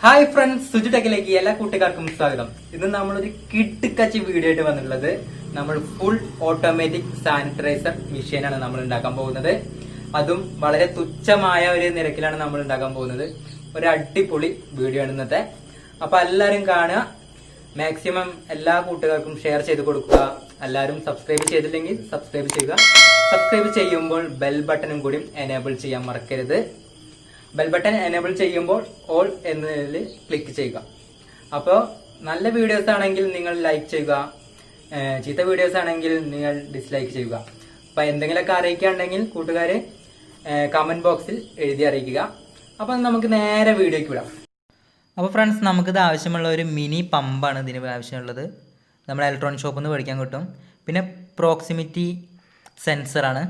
Hi friends, സുജിടെക്കിലേക്ക് എല്ലാ കൂട്ടുകാർക്കും സ്വാഗതം. ഇന്ന് നമ്മളൊരു കിടുക്കച്ചി വീഡിയോ ആയിട്ട് വന്നിട്ടുള്ളത്. നമ്മൾ ഫുൾ ഓട്ടോമാറ്റിക് സാനിറ്റൈസർ മെഷീനാണ് നമ്മൾ ഉണ്ടാക്കാൻ പോകുന്നത്. അതും വളരെ തുച്ഛമായ ഒരു നിരക്കിലാണ് നമ്മൾ ഉണ്ടാക്കാൻ പോകുന്നത്. ഒരു അടിപൊളി വീഡിയോ ആണ് ഇന്നത്തെ. അപ്പൊ എല്ലാരും കാണുക, മാക്സിമം എല്ലാ കൂട്ടുകാർക്കും ഷെയർ ചെയ്ത് കൊടുക്കുക. എല്ലാവരും സബ്സ്ക്രൈബ് ചെയ്തില്ലെങ്കിൽ സബ്സ്ക്രൈബ് ചെയ്യുക. സബ്സ്ക്രൈബ് ചെയ്യുമ്പോൾ ബെൽ ബട്ടണും കൂടി എനേബിൾ ചെയ്യാൻ മറക്കരുത്. ബെൽ ബട്ടൺ എനേബിൾ ചെയ്യുമ്പോൾ ഓൾ എന്നതിൽ ക്ലിക്ക് ചെയ്യുക. അപ്പോൾ നല്ല വീഡിയോസ് ആണെങ്കിൽ നിങ്ങൾ ലൈക്ക് ചെയ്യുക, ചീത്ത വീഡിയോസ് ആണെങ്കിൽ നിങ്ങൾ ഡിസ്ലൈക്ക് ചെയ്യുക. അപ്പൊ എന്തെങ്കിലുമൊക്കെ അറിയിക്കുകയുണ്ടെങ്കിൽ കൂട്ടുകാര് കമന്റ് ബോക്സിൽ എഴുതി അറിയിക്കുക. അപ്പൊ നമുക്ക് നേരെ വീഡിയോയ്ക്ക് വിടാം. അപ്പോൾ ഫ്രണ്ട്സ്, നമുക്കിത് ആവശ്യമുള്ള ഒരു മിനി പമ്പാണ് ഇതിന് ആവശ്യമുള്ളത്. നമ്മൾ ഇലക്ട്രോണിക് ഷോപ്പിൽ നിന്ന് മേടിക്കാൻ കിട്ടും. പിന്നെ പ്രോക്സിമിറ്റി സെൻസറാണ്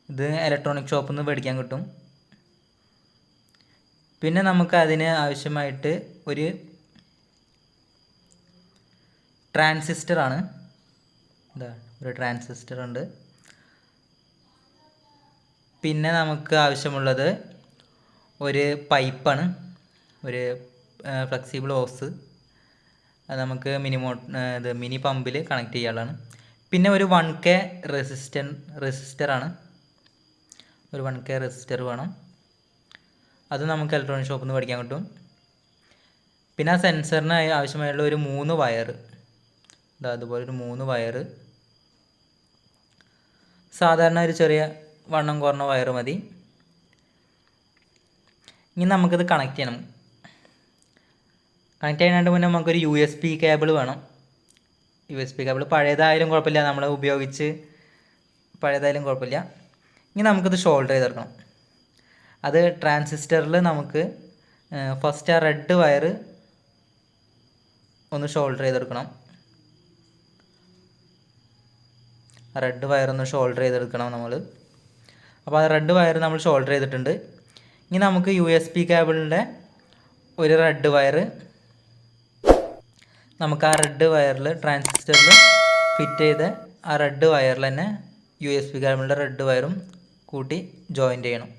ഇത്, ഇലക്ട്രോണിക് ഷോപ്പിൽ നിന്ന് മേടിക്കാൻ കിട്ടും. പിന്നെ നമുക്ക് അതിന് ആവശ്യമായിട്ട് ഒരു ട്രാൻസിസ്റ്ററാണ്. ഇതാ ഒരു ട്രാൻസിസ്റ്റർ ഉണ്ട്. പിന്നെ നമുക്ക് ആവശ്യമുള്ളത് ഒരു പൈപ്പാണ്, ഒരു ഫ്ലെക്സിബിൾ ഹോസ്. അത് നമുക്ക് മിനി പമ്പിൽ കണക്ട് ചെയ്യാനുള്ളതാണ്. പിന്നെ ഒരു 1K റെസിസ്റ്ററാണ്. ഒരു 1K റെസിസ്റ്റർ വേണം. അത് നമുക്ക് ഇലക്ട്രോണിക് ഷോപ്പിൽ നിന്ന് മേടിക്കാൻ കിട്ടും. പിന്നെ ആ സെൻസറിന് ആവശ്യമായുള്ള ഒരു 3 വയർ, അതുപോലെ ഒരു 3 വയർ. സാധാരണ ഒരു ചെറിയ വണ്ണം കുറഞ്ഞ വയർ മതി. ഇനി നമുക്കിത് കണക്ട് ചെയ്യണം. കണക്ട് ചെയ്യാനായിട്ട് മുന്നേ നമുക്കൊരു USB കേബിൾ വേണം. USB കേബിൾ പഴയതായാലും കുഴപ്പമില്ല, നമ്മൾ ഉപയോഗിച്ച് പഴയതായാലും കുഴപ്പമില്ല. ഇനി നമുക്കിത് ഷോൾഡർ ചെയ്തെടുക്കണം. അത് ട്രാൻസിസ്റ്ററിൽ നമുക്ക് ഫസ്റ്റ് ആ റെഡ് വയർ ഒന്ന് ഷോൾഡർ ചെയ്തെടുക്കണം. റെഡ് വയർ ഒന്ന് ഷോൾഡർ ചെയ്തെടുക്കണം നമ്മൾ. അപ്പോൾ ആ റെഡ് വയർ നമ്മൾ ഷോൾഡർ ചെയ്തിട്ടുണ്ട്. ഇനി നമുക്ക് USB കേബിളിൻ്റെ ഒരു റെഡ് വയർ നമുക്ക് ആ റെഡ് വയറിൽ ട്രാൻസിസ്റ്ററിൽ ഫിറ്റ് ചെയ്ത് ആ റെഡ് വയറിൽ തന്നെ USB കേബിളിൻ്റെ റെഡ് വയറും കൂട്ടി ജോയിൻ്റ് ചെയ്യണം.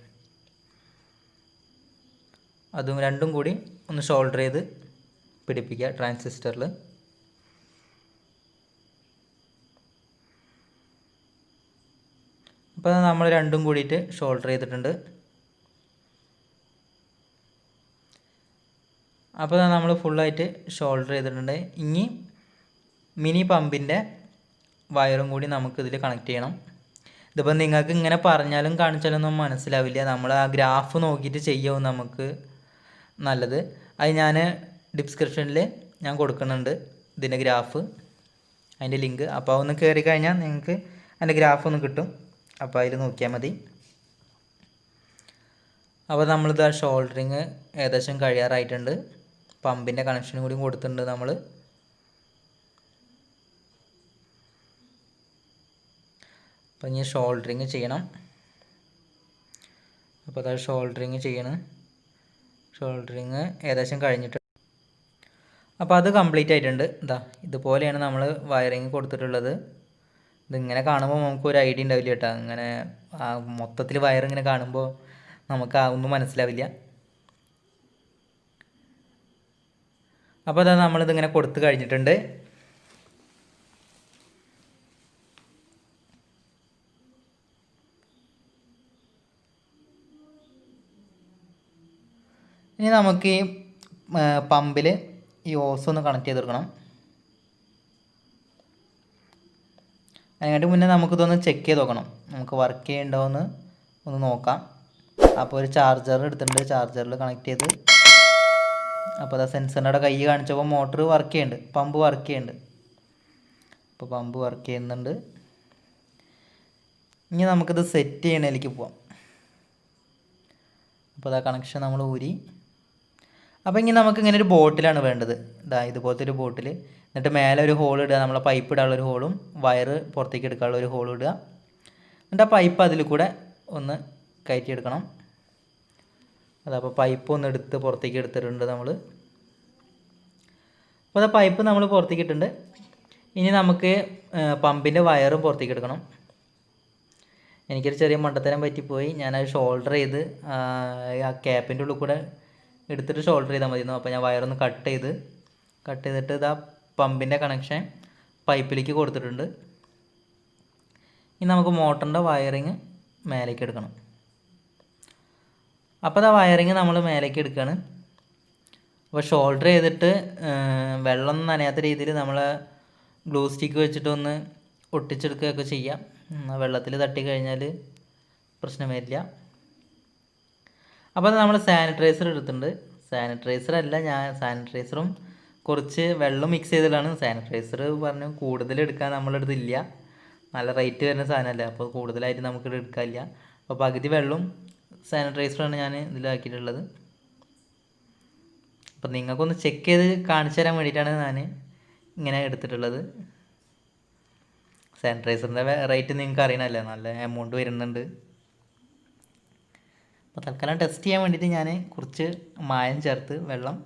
അതും രണ്ടും കൂടി ഒന്ന് ഷോൾഡർ ചെയ്ത് പിടിപ്പിക്കുക ട്രാൻസിസ്റ്ററിൽ. അപ്പോൾ നമ്മൾ രണ്ടും കൂടിയിട്ട് ഷോൾഡർ ചെയ്തിട്ടുണ്ട്. അപ്പോൾ നമ്മൾ ഫുള്ളായിട്ട് ഷോൾഡർ ചെയ്തിട്ടുണ്ട്. ഇനി മിനി പമ്പിൻ്റെ വയറും കൂടി നമുക്കിതിൽ കണക്ട് ചെയ്യണം. ഇതിപ്പോൾ നിങ്ങൾക്ക് ഇങ്ങനെ പറഞ്ഞാലും കാണിച്ചാലൊന്നും മനസ്സിലാവില്ല. നമ്മൾ ആ ഗ്രാഫ് നോക്കിയിട്ട് ചെയ്യാവും നമുക്ക് നല്ലത്. അത് ഞാൻ ഡിസ്ക്രിപ്ഷനിൽ ഞാൻ കൊടുക്കുന്നുണ്ട് ഇതിൻ്റെ ഗ്രാഫ്, അതിൻ്റെ ലിങ്ക്. അപ്പോൾ ഒന്ന് കയറി കഴിഞ്ഞാൽ നിങ്ങൾക്ക് അതിൻ്റെ ഗ്രാഫ് ഒന്ന് കിട്ടും. അപ്പോൾ അതിൽ നോക്കിയാൽ മതി. അപ്പോൾ നമ്മളിത് ആ ഷോൾഡറിങ് ഏകദേശം കഴിയാറായിട്ടുണ്ട്. പമ്പിൻ്റെ കണക്ഷനും കൂടി കൊടുത്തിട്ടുണ്ട് നമ്മൾ. അപ്പോൾ ഇനി ഷോൾഡറിങ് ചെയ്യണം. അപ്പോൾ അത് ഷോൾഡറിങ് ചെയ്യണം. ഷോൾഡറിങ് ഏകദേശം കഴിഞ്ഞിട്ട്, അപ്പോൾ അത് കംപ്ലീറ്റ് ആയിട്ടുണ്ട്. ഇതുപോലെയാണ് നമ്മൾ വയറിങ് കൊടുത്തിട്ടുള്ളത്. ഇതിങ്ങനെ കാണുമ്പോൾ നമുക്കൊരു ഐഡിയ ഉണ്ടാവില്ല കേട്ടോ. ഇങ്ങനെ മൊത്തത്തിൽ വയറിങ്ങനെ കാണുമ്പോൾ നമുക്ക് ഒന്നും മനസ്സിലാവില്ല. അപ്പോൾ അതാ നമ്മളിതിങ്ങനെ കൊടുത്ത് കഴിഞ്ഞിട്ടുണ്ട്. ഇനി നമുക്ക് ഈ പമ്പിൽ ഈ ഓസ് ഒന്ന് കണക്ട് ചെയ്തെടുക്കണം. അതിനായിട്ട് മുന്നേ നമുക്കിതൊന്ന് ചെക്ക് ചെയ്ത് നോക്കണം, നമുക്ക് വർക്ക് ചെയ്യുന്നുണ്ടോ എന്ന് ഒന്ന് നോക്കാം. അപ്പോൾ ഒരു ചാർജർ എടുത്തിട്ടുണ്ട്, ചാർജറിൽ കണക്ട് ചെയ്ത്. അപ്പോൾ അത് സെൻസറിൻ്റെ കൈ കാണിച്ചപ്പോൾ മോട്ടർ വർക്ക് ചെയ്യുന്നുണ്ട്, പമ്പ് വർക്ക് ചെയ്യുന്നുണ്ട്. അപ്പോൾ പമ്പ് വർക്ക് ചെയ്യുന്നുണ്ട്. ഇനി നമുക്കിത് സെറ്റ് ചെയ്യണതിലേക്ക് പോവാം. അപ്പോൾ അതാ കണക്ഷൻ നമ്മൾ ഊരി. അപ്പോൾ ഇനി നമുക്ക് ഇങ്ങനെ ഒരു ബോട്ടിലാണ് വേണ്ടത്. ഇതുപോലത്തെ ഒരു ബോട്ടിൽ. എന്നിട്ട് മേലെ ഒരു ഹോൾ ഇടുക, നമ്മളെ പൈപ്പ് ഇടാനുള്ളൊരു ഹോളും വയറ് പുറത്തേക്ക് എടുക്കാനുള്ള ഒരു ഹോളും ഇടുക. എന്നിട്ട് ആ പൈപ്പ് അതിൽ കൂടെ ഒന്ന് കയറ്റിയെടുക്കണം. അതപ്പോൾ പൈപ്പ് ഒന്ന് എടുത്ത് പുറത്തേക്ക് എടുത്തിട്ടുണ്ട് നമ്മൾ. അപ്പോൾ ആ പൈപ്പ് നമ്മൾ പുറത്തേക്ക് ഇട്ടിട്ടുണ്ട്. ഇനി നമുക്ക് പമ്പിൻ്റെ വയറും പുറത്തേക്ക് എടുക്കണം. എനിക്കൊരു ചെറിയ മണ്ടത്തരം പറ്റിപ്പോയി. ഞാനത് ഷോൾഡർ ചെയ്ത് ആ ക്യാപ്പിൻ്റെ ഉള്ളിൽ കൂടെ എടുത്തിട്ട് ഷോൾഡർ ചെയ്താൽ മതിയെന്നു. അപ്പോൾ ഞാൻ വയറൊന്ന് കട്ട് ചെയ്തിട്ട് ഇതാ പമ്പിൻ്റെ കണക്ഷൻ പൈപ്പിലേക്ക് കൊടുത്തിട്ടുണ്ട്. ഇനി നമുക്ക് മോട്ടറിൻ്റെ വയറിങ് മേലേക്ക് എടുക്കണം. അപ്പോൾ ഇതാ വയറിങ് നമ്മൾ മേലേക്ക് എടുക്കുകയാണ്. അപ്പോൾ ഷോൾഡർ ചെയ്തിട്ട് വെള്ളം നനയാത്ത രീതിയിൽ നമ്മൾ ഗ്ലൂ സ്റ്റിക്ക് വെച്ചിട്ടൊന്ന് ഒട്ടിച്ചെടുക്കുകയൊക്കെ ചെയ്യാം. വെള്ളത്തിൽ തട്ടി കഴിഞ്ഞാൽ പ്രശ്നം വരില്ല. അപ്പോൾ നമ്മൾ സാനിറ്റൈസർ എടുത്തിട്ടുണ്ട്. സാനിറ്റൈസറും കുറച്ച് വെള്ളം മിക്സ് ചെയ്തിട്ടാണ്. സാനിറ്റൈസർ പറഞ്ഞു കൂടുതൽ എടുക്കാൻ നമ്മളുടെ അടുത്തില്ല, നല്ല റേറ്റ് വരുന്ന സാധനമല്ലേ, അപ്പോൾ കൂടുതലായിട്ട് നമുക്കിത് എടുക്കാനില്ല. അപ്പോൾ പകുതി വെള്ളവും സാനിറ്റൈസറാണ് ഞാൻ ഇതിലാക്കിയിട്ടുള്ളത്. അപ്പം നിങ്ങൾക്കൊന്ന് ചെക്ക് ചെയ്ത് കാണിച്ചു തരാൻ വേണ്ടിയിട്ടാണ് ഞാൻ ഇങ്ങനെ എടുത്തിട്ടുള്ളത്. സാനിറ്റൈസറിൻ്റെ റേറ്റ് നിങ്ങൾക്ക് അറിയണമല്ലേ, നല്ല എമൗണ്ട് വരുന്നുണ്ട്. അപ്പോൾ തൽക്കാലം ടെസ്റ്റ് ചെയ്യാൻ വേണ്ടിയിട്ട് ഞാൻ കുറച്ച് മായം ചേർത്ത് വെള്ളം.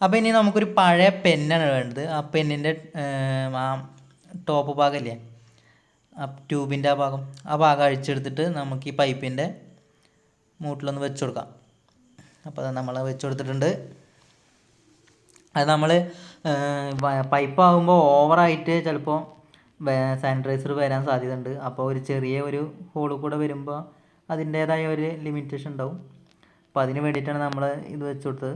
അപ്പോൾ ഇനി നമുക്കൊരു പഴയ പെന്നാണ് വേണ്ടത്. ആ പെന്നിൻ്റെ ആ ടോപ്പ് ഭാഗമില്ലേ, ആ ട്യൂബിൻ്റെ ആ ഭാഗം അഴിച്ചെടുത്തിട്ട് നമുക്ക് ഈ പൈപ്പിൻ്റെ മൂട്ടിലൊന്ന് വെച്ച് കൊടുക്കാം. അപ്പോൾ അത് നമ്മൾ വെച്ച് കൊടുത്തിട്ടുണ്ട്. അത് നമ്മൾ പൈപ്പ് ആകുമ്പോൾ ഓവറായിട്ട് ചിലപ്പോൾ സാനിറ്റൈസർ വരാൻ സാധ്യതയുണ്ട്. അപ്പോൾ ഒരു ചെറിയ ഒരു ഹോൾ കൂടെ വരുമ്പോൾ അതിൻ്റേതായ ഒരു ലിമിറ്റേഷൻ ഉണ്ടാവും. അപ്പോൾ അതിന് വേണ്ടിയിട്ടാണ് നമ്മൾ ഇത് വെച്ച് കൊടുത്തത്.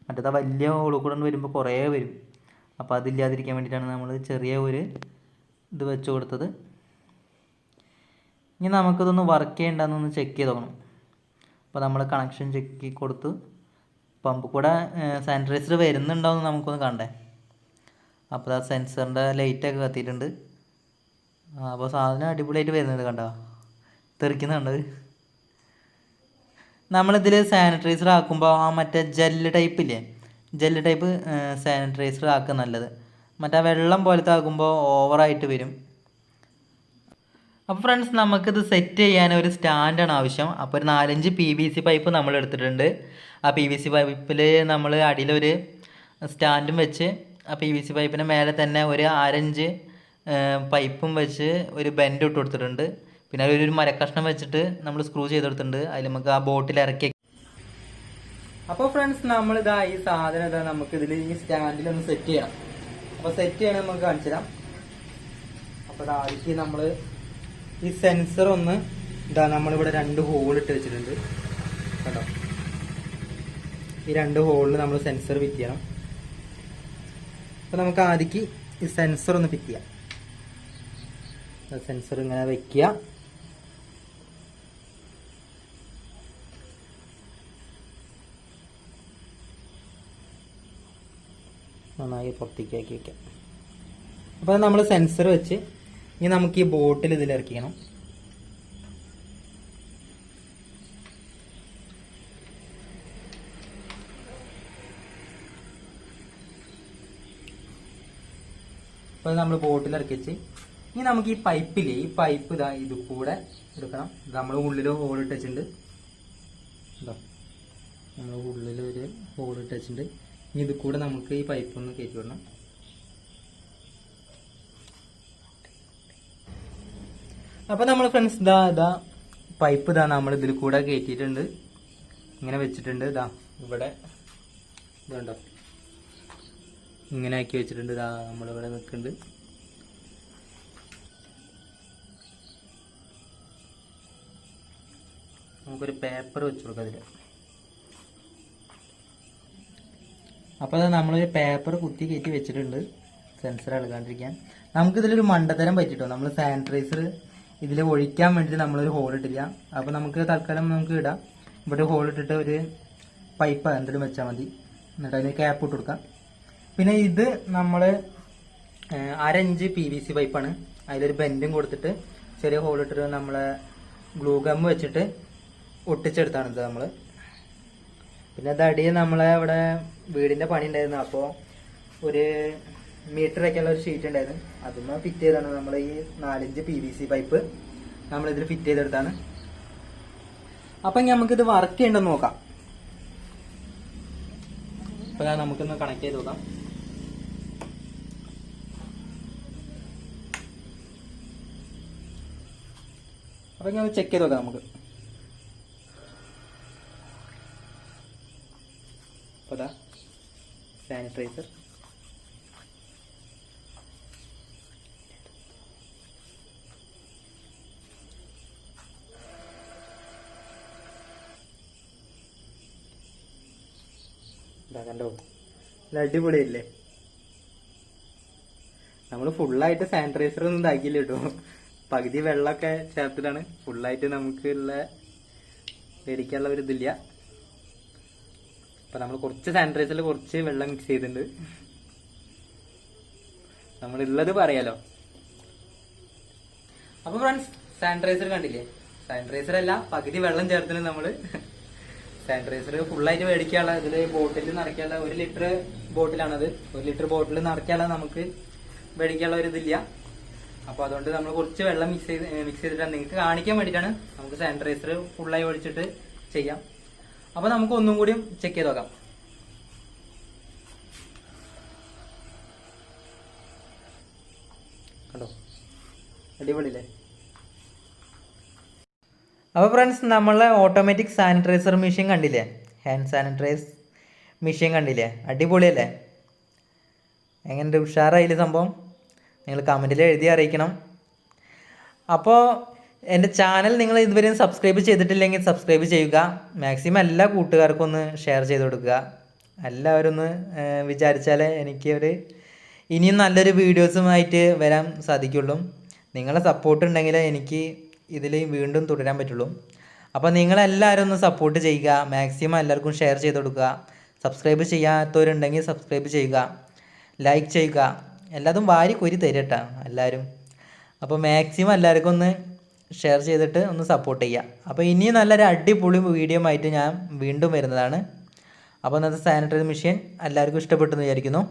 മറ്റേത് വലിയ ഹോൾ കൂടെ വരുമ്പോൾ കുറേ വരും. അപ്പോൾ അതില്ലാതിരിക്കാൻ വേണ്ടിയിട്ടാണ് നമ്മൾ ചെറിയ ഒരു ഇത് വെച്ച് കൊടുത്തത്. ഇനി നമുക്കിതൊന്ന് വർക്ക് ചെയ്യേണ്ടതെന്നൊന്ന് ചെക്ക് ചെയ്ത് നോക്കണം. അപ്പോൾ നമ്മൾ കണക്ഷൻ ചെക്ക് കൊടുത്ത് പമ്പ് കൂടെ സാനിറ്റൈസർ വരുന്നുണ്ടോയെന്ന് നമുക്കൊന്ന് കണ്ടേ. അപ്പോൾ ആ സെൻസറിൻ്റെ ലൈറ്റൊക്കെ കത്തിയിട്ടുണ്ട്. അപ്പോൾ സാധനം അടിപൊളിയായിട്ട് വരുന്നത് കണ്ടോ, തെറിക്കുന്നുണ്ട്. നമ്മളിതിൽ സാനിറ്റൈസർ ആക്കുമ്പോൾ ആ മറ്റേ ജെല്ല് ടൈപ്പ് സാനിറ്റൈസർ ആക്കുക നല്ലത്. മറ്റേ വെള്ളം പോലത്തെ ആക്കുമ്പോൾ ഓവറായിട്ട് വരും. അപ്പോൾ ഫ്രണ്ട്സ്, നമുക്കിത് സെറ്റ് ചെയ്യാൻ ഒരു സ്റ്റാൻഡാണ് ആവശ്യം. അപ്പോൾ ഒരു 4-5 PVC പൈപ്പ് നമ്മൾ എടുത്തിട്ടുണ്ട്. ആ PVC പൈപ്പിൽ നമ്മൾ അടിയിലൊരു സ്റ്റാൻഡും വെച്ച് ആ PVC പൈപ്പിന് മേലെ തന്നെ ഒരു 1/2 ഇഞ്ച് പൈപ്പും വെച്ച് ഒരു ബെൻഡ് ഇട്ട് കൊടുത്തിട്ടുണ്ട്. പിന്നെ ഒരു മരക്കഷ്ണം വെച്ചിട്ട് നമ്മൾ സ്ക്രൂ ചെയ്ത് കൊടുത്തിട്ടുണ്ട്. അതിൽ നമുക്ക് ആ ബോട്ടിൽ ഇറക്കി. അപ്പോൾ ഫ്രണ്ട്സ്, നമ്മളിതാ ഈ സാധനം നമുക്ക് ഇതിൽ ഈ സ്റ്റാൻഡിലൊന്ന് സെറ്റ് ചെയ്യണം. അപ്പോൾ സെറ്റ് ചെയ്യണം നമുക്ക് കാണിച്ചു തരാം. അപ്പോൾ ആദ്യം നമ്മൾ ഈ സെൻസർ ഒന്ന് നമ്മളിവിടെ 2 ഹോൾ ഇട്ട് വെച്ചിട്ടുണ്ട് കേട്ടോ. ഈ 2 ഹോളിൽ നമ്മൾ സെൻസർ ഫിറ്റ് ചെയ്യണം. അപ്പോൾ നമുക്ക് ആദ്യം ഈ സെൻസർ ഒന്ന് ഫിറ്റ് ചെയ്യാം. സെൻസർ ഇങ്ങനെ വെക്കുക. നന്നായി പുറത്തേക്ക് ആക്കി വയ്ക്കാം. അപ്പോൾ നമ്മൾ സെൻസർ വെച്ച് ഇനി നമുക്ക് ഈ ബോട്ടിൽ ഇതിൽ ഇറക്കിക്കണം. അപ്പോൾ നമ്മൾ ബോട്ടിൽ ഇറക്കി വെച്ച് ഇനി നമുക്ക് ഈ പൈപ്പില്ലേ, ഈ പൈപ്പ് ഇത് കൂടെ എടുക്കണം. നമ്മൾ ഉള്ളിൽ ഹോൾ ഇട്ട് വെച്ചിട്ടുണ്ട്. നമ്മൾ ഉള്ളിൽ ഒരു ഹോൾ ഇട്ട് വെച്ചിട്ടുണ്ട്. ഇനി ഇത് കൂടെ നമുക്ക് ഈ പൈപ്പ് ഒന്ന് കയറ്റി വിടണം. അപ്പോൾ നമ്മൾ ഫ്രണ്ട്സ് പൈപ്പ് നമ്മൾ ഇതിൽ കൂടെ കയറ്റിയിട്ടുണ്ട്. ഇങ്ങനെ വെച്ചിട്ടുണ്ട്. ഇവിടെ ഇതുണ്ടോ, ഇങ്ങനെ ആക്കി വെച്ചിട്ടുണ്ട്. നമ്മളിവിടെ നിൽക്കുന്നുണ്ട്. നമുക്കൊരു പേപ്പർ വെച്ച് കൊടുക്കാം അതിൽ. അപ്പോൾ നമ്മളൊരു പേപ്പർ കുത്തി കയറ്റി വെച്ചിട്ടുണ്ട് സെൻസർ എടുക്കാണ്ടിരിക്കാൻ. നമുക്കിതിലൊരു മണ്ടത്തരം പറ്റിട്ടോ. നമ്മൾ സാനിറ്റൈസർ ഇതിൽ ഒഴിക്കാൻ വേണ്ടിയിട്ട് നമ്മളൊരു ഹോൾ ഇട്ടില്ല. അപ്പോൾ നമുക്ക് തൽക്കാലം നമുക്ക് ഇടാം. ഇവിടെ ഹോൾ ഇട്ടിട്ട് ഒരു പൈപ്പ് എന്തെങ്കിലും വെച്ചാൽ മതി. എന്നിട്ട് അതിന് ക്യാപ്പ് ഇട്ട് കൊടുക്കാം. പിന്നെ ഇത് നമ്മൾ 1/2 ഇഞ്ച് PVC പൈപ്പാണ്. അതിലൊരു ബെൻഡും കൊടുത്തിട്ട് ചെറിയ ഹോൾ ഇട്ടിട്ട് നമ്മളെ ഗ്ലൂ ഗം വെച്ചിട്ട് ഒട്ടിച്ചെടുത്താണ് ഇത് നമ്മൾ. പിന്നെ അത് അടിയിൽ നമ്മളെ ഇവിടെ വീടിൻ്റെ പണി ഉണ്ടായിരുന്നു. അപ്പോൾ ഒരു മീറ്ററൊക്കെയുള്ള ഒരു ഷീറ്റ് ഉണ്ടായിരുന്നു. അതൊന്ന് ഫിറ്റ് ചെയ്താണ് നമ്മൾ ഈ 4-5 PVC പൈപ്പ് നമ്മളിതിൽ ഫിറ്റ് ചെയ്തെടുത്താണ്. അപ്പം നമുക്കിത് വർക്ക് ചെയ്യണ്ടെന്ന് നോക്കാം. അപ്പോൾ നമുക്കൊന്ന് കണക്ട് ചെയ്ത് നോക്കാം. അപ്പം ഞാൻ ചെക്ക് ചെയ്ത് നോക്കാം നമുക്ക്. സാനിറ്റൈസർ. കണ്ടോ, ഇത് അടിപൊളിയല്ലേ? നമ്മൾ ഫുള്ളായിട്ട് സാനിറ്റൈസർ ഒന്നും ഇതാക്കിയില്ല കേട്ടോ. പകുതി വെള്ളമൊക്കെ ചേർത്തിട്ടാണ്. ഫുള്ളായിട്ട് നമുക്കുള്ള പേടിക്കാനുള്ള ഒരു ഇതില്ല. അപ്പൊ നമ്മൾ കുറച്ച് സാനിറ്റൈസറിൽ കുറച്ച് വെള്ളം മിക്സ് ചെയ്തിട്ടുണ്ട്. നമ്മളുള്ളത് പറയാലോ. അപ്പൊ ഫ്രണ്ട്സ്, സാനിറ്റൈസർ കണ്ടില്ലേ? സാനിറ്റൈസർ അല്ല, പകുതി വെള്ളം ചേർത്തിട്ട് നമ്മള് സാനിറ്റൈസർ ഫുള്ളായിട്ട് മേടിക്കാനുള്ള ഇതില് ബോട്ടിൽ നിറയ്ക്കാനുള്ള 1 ലിറ്റർ ബോട്ടിലാണത്. 1 ലിറ്റർ ബോട്ടിൽ നിറയ്ക്കാനുള്ള നമുക്ക് മേടിക്കാനുള്ള ഒരു ഇതില്ല. അപ്പൊ അതുകൊണ്ട് നമ്മൾ കുറച്ച് വെള്ളം മിക്സ് ചെയ്തിട്ടാണ് നിങ്ങൾക്ക് കാണിക്കാൻ വേണ്ടിയിട്ടാണ്. നമുക്ക് സാനിറ്റൈസർ ഫുള്ളായി ഒഴിച്ചിട്ട് ചെയ്യാം. അപ്പൊ നമുക്ക് ഒന്നും കൂടി ചെക്ക് ചെയ്ത് നോക്കാം. കണ്ടോ, അടിപൊളിയല്ലേ? അപ്പോൾ ഫ്രണ്ട്സ്, നമ്മളെ ഓട്ടോമാറ്റിക് സാനിറ്റൈസർ മെഷീൻ കണ്ടില്ലേ? ഹാൻഡ് സാനിറ്റൈസ് മെഷീൻ കണ്ടില്ലേ? അടിപൊളിയല്ലേ? എങ്ങനെയുണ്ട്? ഉഷാറായില്ലേ സംഭവം? നിങ്ങൾ കമൻറ്റിൽ എഴുതി അറിയിക്കണം. അപ്പോൾ എൻ്റെ ചാനൽ നിങ്ങൾ ഇതുവരെയും സബ്സ്ക്രൈബ് ചെയ്തിട്ടില്ലെങ്കിൽ സബ്സ്ക്രൈബ് ചെയ്യുക. മാക്സിമം എല്ലാ കൂട്ടുകാർക്കും ഒന്ന് ഷെയർ ചെയ്ത് കൊടുക്കുക. എല്ലാവരും ഒന്ന് വിചാരിച്ചാലേ എനിക്ക് ഇനിയും നല്ലൊരു വീഡിയോസുമായിട്ട് വരാൻ സാധിക്കുള്ളൂ. നിങ്ങളെ സപ്പോർട്ട് ഉണ്ടെങ്കിലേ എനിക്ക് ഇതിൽ വീണ്ടും തുടരാൻ പറ്റുള്ളൂ. അപ്പോൾ നിങ്ങളെല്ലാവരും ഒന്ന് സപ്പോർട്ട് ചെയ്യുക. മാക്സിമം എല്ലാവർക്കും ഷെയർ ചെയ്ത് കൊടുക്കുക. സബ്സ്ക്രൈബ് ചെയ്യാത്തവരുണ്ടെങ്കിൽ സബ്സ്ക്രൈബ് ചെയ്യുക, ലൈക്ക് ചെയ്യുക. എല്ലാതും വാരി കോരി തരട്ടാ എല്ലാവരും. അപ്പോൾ മാക്സിമം എല്ലാവർക്കും ഒന്ന് ഷെയർ ചെയ്തിട്ട് ഒന്ന് സപ്പോർട്ട് ചെയ്യുക. അപ്പോൾ ഇനിയും നല്ലൊരു അടിപൊളി വീഡിയോ ആയിട്ട് ഞാൻ വീണ്ടും വരുന്നതാണ്. അപ്പോൾ ഇന്നത്തെ സാനിറ്റൈസർ മെഷീൻ എല്ലാവർക്കും ഇഷ്ടപ്പെട്ടെന്ന് വിചാരിക്കുന്നു.